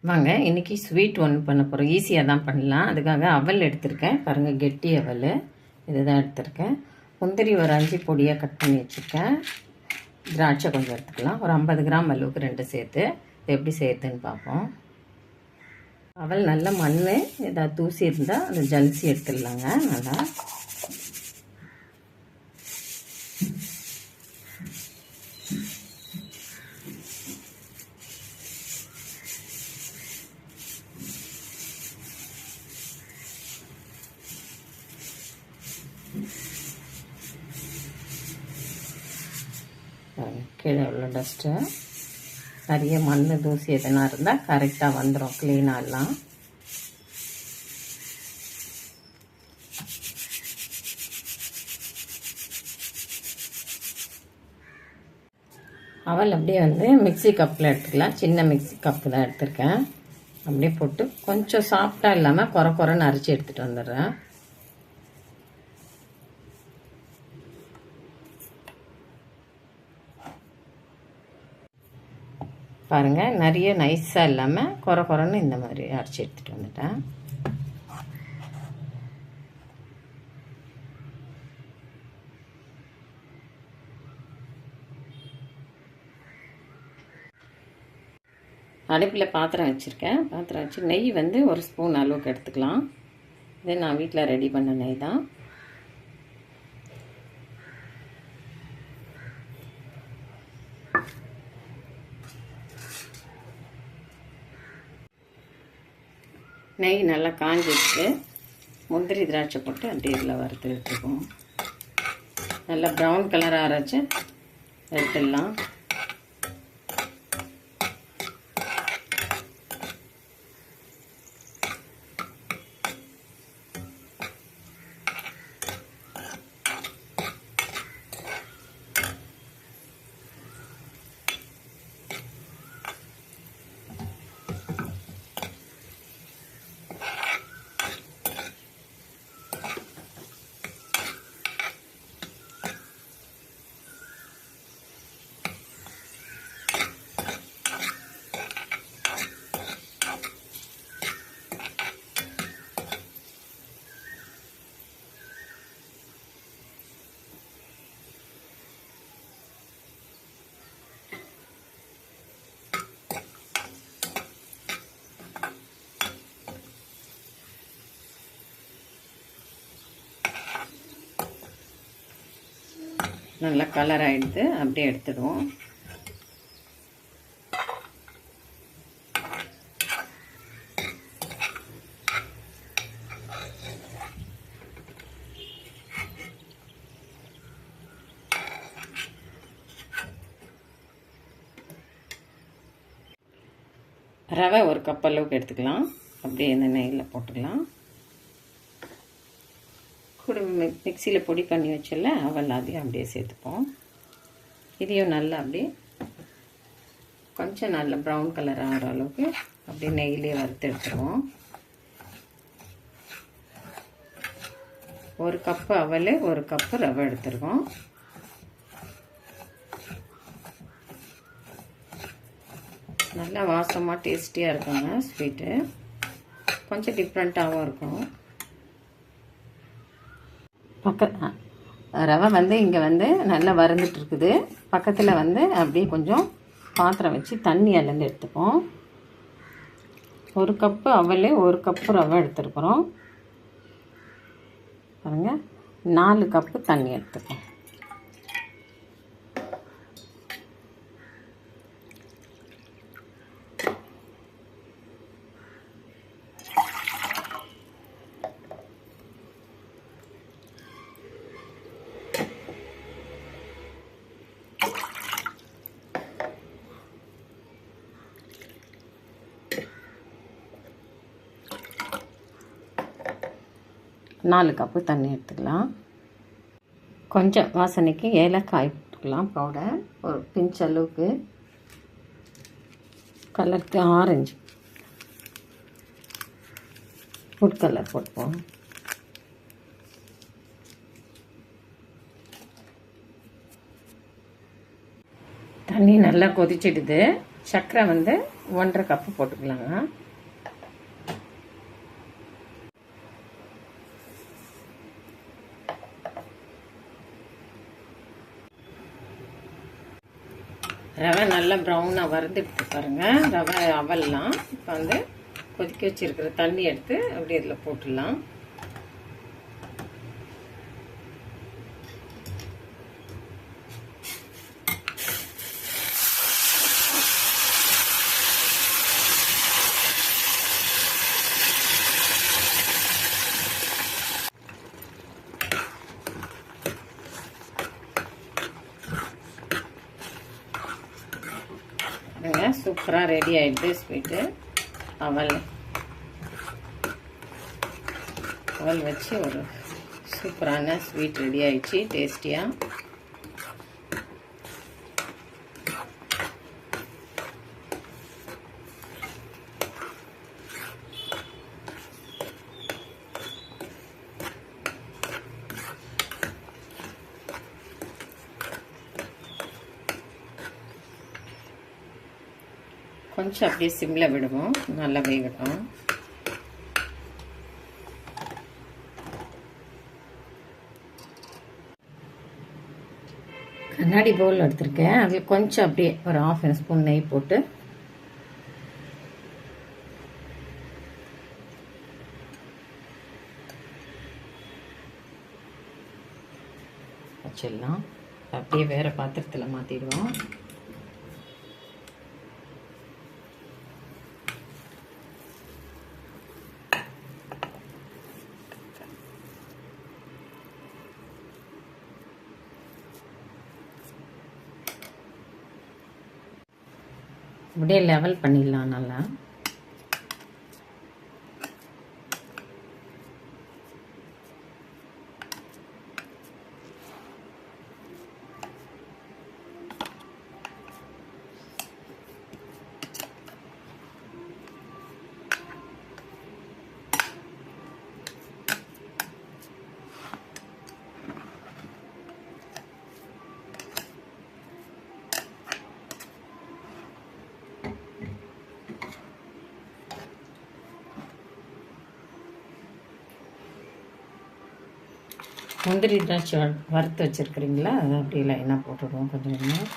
வாங்க இன்றைக்கி ஸ்வீட் ஒன்று பண்ண போகிறோம். ஈஸியாக தான் பண்ணலாம். அதுக்காக அவல் எடுத்திருக்கேன். பாருங்கள், கெட்டி அவல் இது தான் எடுத்திருக்கேன். முந்திரி ஒரு 5 பொடியாக கட் பண்ணி வச்சுருக்கேன். திராட்சை கொஞ்சம் எடுத்துக்கலாம். ஒரு 50 கிராம் அளவுக்கு 2 சேர்த்து இது எப்படி செய்யுதுன்னு பார்ப்போம். அவல் நல்லா மண் ஏதாவது தூசி இருந்தால் அந்த ஜல்சி எடுத்துடலாங்க. நல்லா கீழே உள்ள டஸ்ட்டு நிறைய மண் தூசி எதுனா இருந்தால் கரெக்டாக வந்துடும், க்ளீனாகலாம். அவல் அப்படியே மிக்சி கப்பில் எடுத்துக்கலாம். சின்ன மிக்சி கப்பு தான் எடுத்துருக்கேன். அப்படியே போட்டு கொஞ்சம் சாஃப்டாக இல்லாமல் குறைன்னு அரைச்சி எடுத்துகிட்டு வந்துடுறேன். பாருங்கள், நிறைய நைஸாக இல்லாமல் குறைன்னு இந்த மாதிரி அரைச்சி எடுத்துகிட்டு வந்துட்டேன். அடுப்பில் பாத்திரம் வச்சுருக்கேன். பாத்திரம் வச்சு நெய் 1 ஸ்பூன் அளவுக்கு எடுத்துக்கலாம். இது நான் வீட்டில் ரெடி பண்ண நெய் தான். நெய் நல்லா காஞ்சிட்டு முந்திரி திராட்சை போட்டு அப்படியே இதில் வறுத்து எடுத்துக்குவோம். நல்லா ப்ரௌன் கலராக அரைச்சி எடுத்துடலாம். நல்லா கலர் ஆகிடுது. அப்படியே எடுத்துடுவோம். ரவை 1 கப் அளவுக்கு எடுத்துக்கலாம். அப்படியே இந்த நெய்யில் போட்டுக்கலாம். கூட மிக்சியில் பொடி பண்ணி வச்சல அவல் அதையும் அப்படியே சேர்த்துப்போம். இதையும் நல்லா அப்படியே கொஞ்சம் நல்ல ப்ரௌன் கலர் ஆகிற அளவுக்கு அப்படியே நெய்யிலே வறுத்து எடுத்துருவோம். 1 கப்பு அவல் 1 கப்பு ரவை எடுத்துருக்கோம். நல்லா வாசமாக டேஸ்டியாக இருக்குங்க ஸ்வீட்டு. கொஞ்சம் டிஃப்ரெண்ட்டாகவும் இருக்கும். ரவை இங்கே நல்லா வறுந்துட்டு இருக்குது. பக்கத்தில் அப்படியே கொஞ்சம் பாத்திரம் வச்சு தண்ணி அளந்து எடுத்துப்போம். 1 கப்பு அவல் 1 கப்பு ரவை எடுத்துருக்குறோம். பாருங்கள், 4 கப்பு தண்ணி எடுத்துப்போம். நாலு கப்பு தண்ணி எடுத்துக்கலாம். கொஞ்சம் வாசனைக்கு ஏலக்காய் போட்டுக்கலாம் பவுடர், ஒரு பிஞ்ச் அளவுக்கு. கலருக்கு ஆரஞ்சு ஃபுட் கலர் போட்டுப்போம். தண்ணி நல்லா கொதிச்சிடுது. சர்க்கரை 1.5 கப்பு போட்டுக்கலாங்க. ரவை நல்லா ப்ரௌனாக வறுந்துட்டு பாருங்கள். ரவை அவல்லாம் இப்போ வந்து கொதிக்க வச்சுருக்கிற தண்ணி எடுத்து அப்படி இதில் போட்டுடலாம். சூப்பராக ரெடி ஆகிடுது ஸ்வீட்டு. அவல் வச்சு ஒரு சூப்பரான ஸ்வீட் ரெடி ஆயிடுச்சு டேஸ்டியாக. கொஞ்சம் அப்படியே சிம்மில் விடுவோம், நல்லா வேகட்டும். கண்ணாடி பவுல் எடுத்திருக்கேன். அதில் கொஞ்சம் அப்படியே ஒரு 1/2 ஸ்பூன் நெய் போட்டு வச்சிடலாம். அப்படியே வேறு பாத்திரத்தில் மாற்றிடுவோம். அப்படியே லெவல் பண்ணிடலாம் நல்லா. முந்திரி திராட்சை வறுத்து வச்சுருக்குறீங்களா, அதை அப்படி லைனாக போட்டுடுவோம் கொஞ்சம் கொஞ்சம்.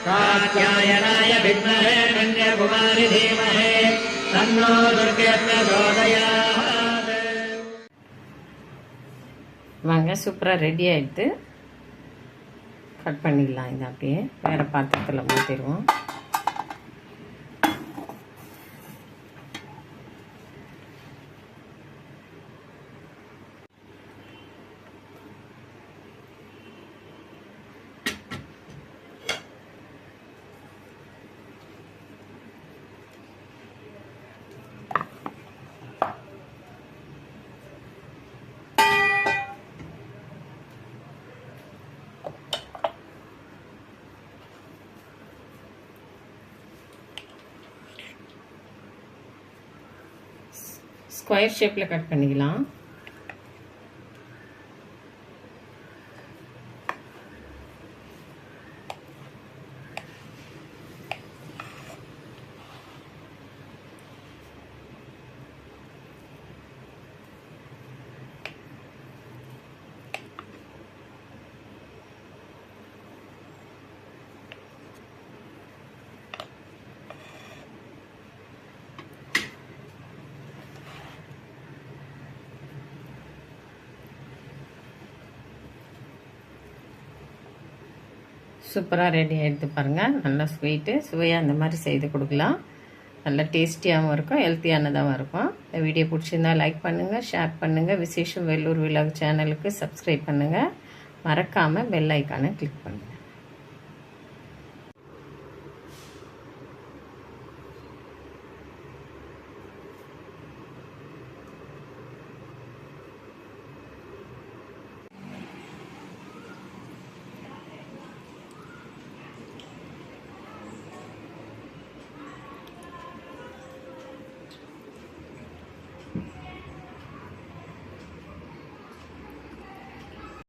कात्यायनाय विद्महे कन्याकुमारी धीमहि तन्नो दुर्गे प्रचोदयात्. வாங்க, சூப்பராக ரெடி ஆகிடுது. கட் பண்ணிடலாம். இதை அப்படியே வேறு பாத்திரத்தில் மாற்றிடுவோம். ஸ்கொயர் ஷேப்பில் கட் பண்ணிக்கலாம். சூப்பராக ரெடி ஆகிடுது பாருங்கள். நல்லா ஸ்வீட்டு சுவையாக அந்த மாதிரி செய்து கொடுக்கலாம். நல்லா டேஸ்டியாகவும் இருக்கும், ஹெல்த்தியானதாகவும் இருக்கும். இந்த வீடியோ பிடிச்சிருந்தா லைக் பண்ணுங்கள், ஷேர் பண்ணுங்கள். விசேஷம் வெள்ளூர் விலாக் சேனலுக்கு சப்ஸ்கிரைப் பண்ணுங்கள். மறக்காமல் பெல் ஐக்கானை கிளிக் பண்ணுங்கள்.